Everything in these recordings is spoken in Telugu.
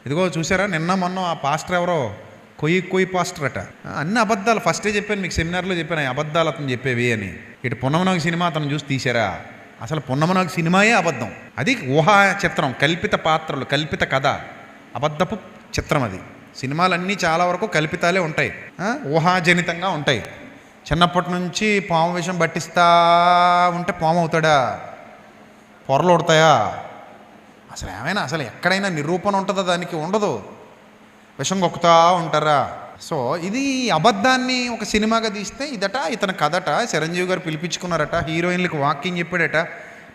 ఇదిగో చూసారా, నిన్న మొన్న ఆ పాస్టర్ ఎవరో కొయ్యి పాస్టర్ అట, అన్ని అబద్ధాలు. ఫస్టే చెప్పాను మీకు, సెమినార్లో చెప్పాను అబద్ధాలు అతను చెప్పేవి అని. ఇటు పున్నమనాగు సినిమా అతను చూసి తీశారా? అసలు పున్నమనాగు సినిమాయే అబద్ధం. అది ఊహా చిత్రం, కల్పిత పాత్రలు, కల్పిత కథ, అబద్ధపు చిత్రం అది. సినిమాలన్నీ చాలా వరకు కల్పితాలే ఉంటాయి, ఊహాజనితంగా ఉంటాయి. చిన్నప్పటి నుంచి పాము విషం పట్టిస్తా ఉంటే పాము అవుతాడా? పొరలు ఉడతాయా? అసలు ఏమైనా అసలు ఎక్కడైనా నిరూపణ ఉంటుందా? దానికి ఉండదు. విషం కొక్కుతా ఉంటారా? సో ఇది అబద్ధాన్ని ఒక సినిమాగా తీస్తే ఇదట, ఇతని కథట. చిరంజీవి గారు పిలిపించుకున్నారట, హీరోయిన్లకు వాకింగ్ చెప్పాడట,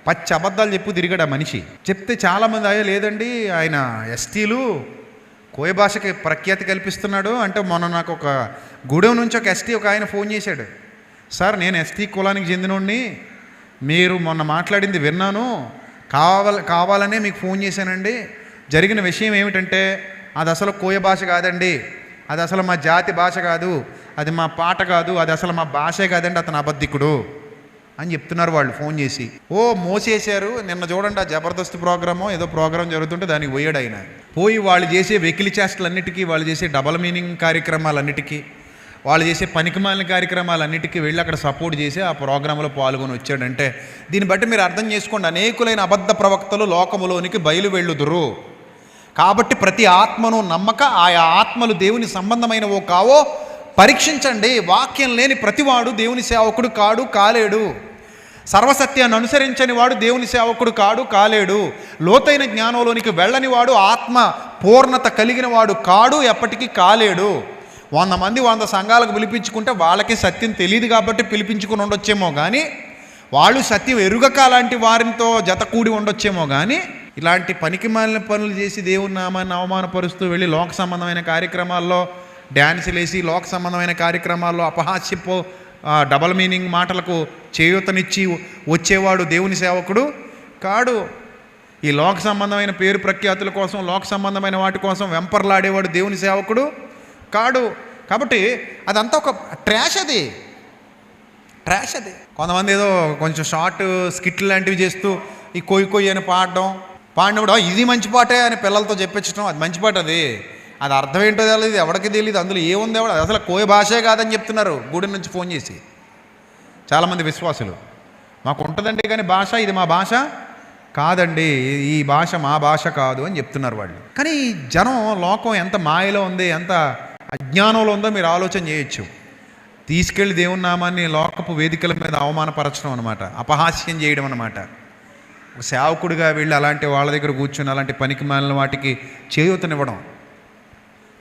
పచ్చి అబద్ధాలు చెప్పు తిరిగాడు ఆ మనిషి. చెప్తే చాలామంది అయ్యో లేదండి ఆయన ఎస్టీలు కోయ భాషకి ప్రఖ్యాతి కల్పిస్తున్నాడు అంటే, మొన్న నాకు ఒక గూడెం నుంచి ఒక ఎస్టీ ఒక ఆయన ఫోన్ చేశాడు. సార్ నేను ఎస్టీ కులానికి చెందినోడిని, మీరు మొన్న మాట్లాడింది విన్నాను, కావాలనే మీకు ఫోన్ చేశానండి. జరిగిన విషయం ఏమిటంటే అది అసలు కోయ భాష కాదండి, అది అసలు మా జాతి భాష కాదు, అది మా పాట కాదు, అది అసలు మా భాషే కాదండి, అతను అబద్ధికుడు అని చెప్తున్నారు వాళ్ళు ఫోన్ చేసి. ఓ మోసేశారు. నిన్న చూడండి, ఆ జబర్దస్త్ ప్రోగ్రామో ఏదో ప్రోగ్రాం జరుగుతుంటే దానికి పోయాడు ఆయన. పోయి వాళ్ళు చేసే వెకిలి చేష్టలన్నిటికీ, వాళ్ళు చేసే డబల్ మీనింగ్ కార్యక్రమాలన్నిటికీ, వాళ్ళు చేసే పనికిమాలిన కార్యక్రమాలన్నిటికీ వెళ్ళి అక్కడ సపోర్ట్ చేసి ఆ ప్రోగ్రాంలో పాల్గొని వచ్చాడంటే దీన్ని బట్టి మీరు అర్థం చేసుకోండి, అనేకులైన అబద్ధ ప్రవక్తలు లోకములోనికి బయలు వెళ్ళుదురు. కాబట్టి ప్రతి ఆత్మను నమ్మక ఆయా ఆత్మలు దేవుని సంబంధమైనవో కావో పరీక్షించండి. వాక్యం లేని ప్రతివాడు దేవుని సేవకుడు కాడు, కాలేడు. సర్వసత్యాన్ని అనుసరించని వాడు దేవుని సేవకుడు కాడు, కాలేడు. లోతైన జ్ఞానంలోనికి వెళ్ళని వాడు, ఆత్మ పూర్ణత కలిగిన వాడు కాడు, ఎప్పటికీ కాలేడు. 100 మంది 100 సంఘాలకు పిలిపించుకుంటే వాళ్ళకి సత్యం తెలియదు కాబట్టి పిలిపించుకుని ఉండొచ్చేమో కానీ, వాళ్ళు సత్యం ఎరుగక లాంటి వారితో జత కూడి ఉండొచ్చేమో కానీ, ఇలాంటి పనికిమాలిన పనులు చేసి దేవుని నామాన్ని అవమానపరుస్తూ వెళ్ళి లోక సంబంధమైన కార్యక్రమాల్లో డ్యాన్సులు వేసి, లోక సంబంధమైన కార్యక్రమాల్లో అపహాస్యపు డబల్ మీనింగ్ మాటలకు చేయూతనిచ్చి వచ్చేవాడు దేవుని సేవకుడు కాడు. ఈ లోక సంబంధమైన పేరు ప్రఖ్యాతుల కోసం, లోక సంబంధమైన వాటి కోసం వెంపర్లాడేవాడు దేవుని సేవకుడు కాడు. కాబట్టి అదంతా ఒక ట్రాష్. అది కొంతమంది ఏదో కొంచెం షార్ట్ స్కిట్ లాంటివి చేస్తూ ఈ కొయ్యి అని పాడినప్పుడు ఇది మంచి పాటే అని పిల్లలతో చెప్పించడం, అది మంచి పాట. అది అర్థం ఏంటో తెలియదు, ఎవరికి తెలియదు, అందులో ఏముంది ఎవడ, అసలు కోయ భాషే కాదని చెప్తున్నారు గుడి నుంచి ఫోన్ చేసి చాలామంది విశ్వాసులు. మాకు ఉంటుందండి కానీ భాష, ఇది మా భాష కాదండి, ఈ భాష మా భాష కాదు అని చెప్తున్నారు వాళ్ళు. కానీ జనం, లోకం ఎంత మాయలో ఉంది, ఎంత అజ్ఞానంలో ఉందో మీరు ఆలోచన చేయొచ్చు. తీసుకెళ్ళి దేవుని నామాన్ని లోకపు వేదికల మీద అవమానపరచడం అనమాట, అపహాస్యం చేయడం అనమాట. సేవకుడిగా వెళ్ళి అలాంటి వాళ్ళ దగ్గర కూర్చొని అలాంటి పనికి మాలిన వాటికి చేయూతనివ్వడం,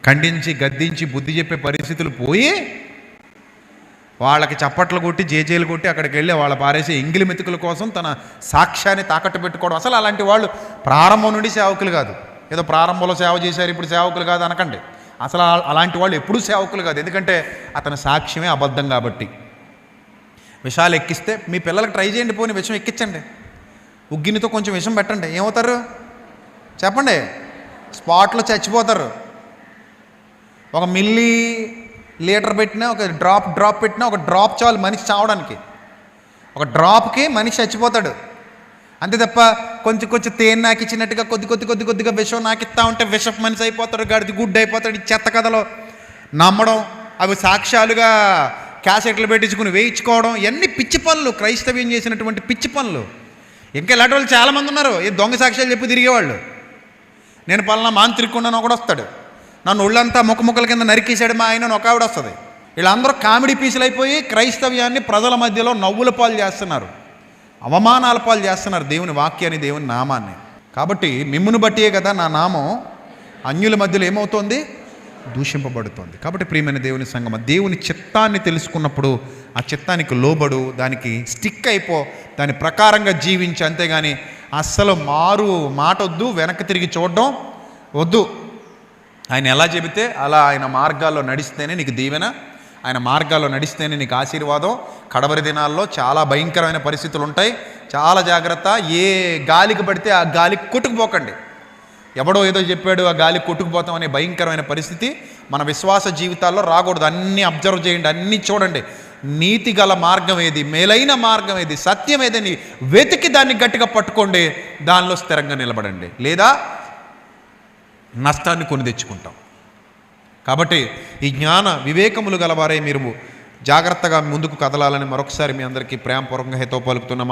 ఖండించి గద్దించి బుద్ధి చెప్పే పరిస్థితులు పోయి వాళ్ళకి చప్పట్లు కొట్టి జేజేలు కొట్టి అక్కడికి వెళ్ళి వాళ్ళ పారేసే ఎంగిలి మెతుకుల కోసం తన సాక్ష్యాన్ని తాకట్టు పెట్టుకోవడం. అసలు అలాంటి వాళ్ళు ప్రారంభం నుండి సేవకులు కాదు. ఏదో ప్రారంభంలో సేవ చేశారు ఇప్పుడు సేవకులు కాదు అనకండి. అసలు అలాంటి వాళ్ళు ఎప్పుడూ సేవకులు కాదు. ఎందుకంటే అతని సాక్ష్యమే అబద్ధం కాబట్టి. విషాలు ఎక్కిస్తే మీ పిల్లలకు ట్రై చేయండి, పోని విషం ఎక్కించండి, ఉగ్గినితో కొంచెం విషం పెట్టండి, ఏమవుతారు చెప్పండి? స్పాట్లో చచ్చిపోతారు. 1 మిల్లీ లీటర్ పెట్టినా, ఒక డ్రాప్ పెట్టినా, ఒక డ్రాప్ చాలు మనిషి చావడానికి. ఒక డ్రాప్కి మనిషి చచ్చిపోతాడు. అంతే తప్ప కొంచెం తేనె నాకిచ్చినట్టుగా కొద్దిగా విషం నాకిస్తా ఉంటే విషపు మనిషి అయిపోతాడు, గడిది గుడ్డు అయిపోతాడు. ఈ చెత్త కథలో నమ్మడం, అవి సాక్ష్యాలుగా క్యాసెట్లు పెట్టించుకుని వేయించుకోవడం, ఇవన్నీ పిచ్చి పనులు, క్రైస్తవ్యం చేసినటువంటి పిచ్చి పనులు. ఇంకా ఇలాంటి వాళ్ళు చాలామంది ఉన్నారు, ఈ దొంగ సాక్ష్యాలు చెప్పి తిరిగేవాళ్ళు. నేను పలానా మాంత్రికున్నాను ఒకడు వస్తాడు, నన్ను ఒళ్ళంతా ముక్కల కింద నరికేశాడు మా ఆయన ఒక ఆవిడ వస్తుంది. వీళ్ళందరూ కామెడీ పీసులు అయిపోయి క్రైస్తవ్యాన్ని ప్రజల మధ్యలో నవ్వుల పాలు చేస్తున్నారు, అవమానాల పాలు చేస్తున్నారు దేవుని వాక్యాన్ని, దేవుని నామాన్ని. కాబట్టి మిమ్మును బట్టియే కదా నా నామం అన్యుల మధ్యలో ఏమవుతోంది? దూషింపబడుతోంది. కాబట్టి ప్రియమైన దేవుని సంగమ, దేవుని చిత్తాన్ని తెలుసుకున్నప్పుడు ఆ చిత్తానికి లోబడు, దానికి స్టిక్ అయిపో, దాని ప్రకారంగా జీవించి. అంతేగాని అస్సలు మారు మాట వద్దు, వెనక్కి తిరిగి చూడడం వద్దు. ఆయన ఎలా చెబితే అలా ఆయన మార్గాల్లో నడిస్తేనే నీకు దీవెన, ఆయన మార్గాల్లో నడిస్తేనే నీకు ఆశీర్వాదం. కడవరి దినాల్లో చాలా భయంకరమైన పరిస్థితులు ఉంటాయి, చాలా జాగ్రత్త. ఏ గాలికి పడితే ఆ గాలికి కొట్టుకుపోకండి. ఎవడో ఏదో చెప్పాడు ఆ గాలికి కొట్టుకుపోతాం అనే భయంకరమైన పరిస్థితి మన విశ్వాస జీవితాల్లో రాకూడదు. అన్నీ అబ్జర్వ్ చేయండి, అన్నీ చూడండి. నీతి గల మార్గం ఏది, మేలైన మార్గం ఏది, సత్యం ఏదని వెతికి దాన్ని గట్టిగా పట్టుకోండి, దానిలో స్థిరంగా నిలబడండి. లేదా నష్టాన్ని కొని తెచ్చుకుంటాం. కాబట్టి ఈ జ్ఞాన వివేకములు గలవారే మీరు జాగ్రత్తగా ముందుకు కదలాలని మరొకసారి మీ అందరికీ ప్రేమపూర్వకంగా హితవు పలుకుతున్నాం.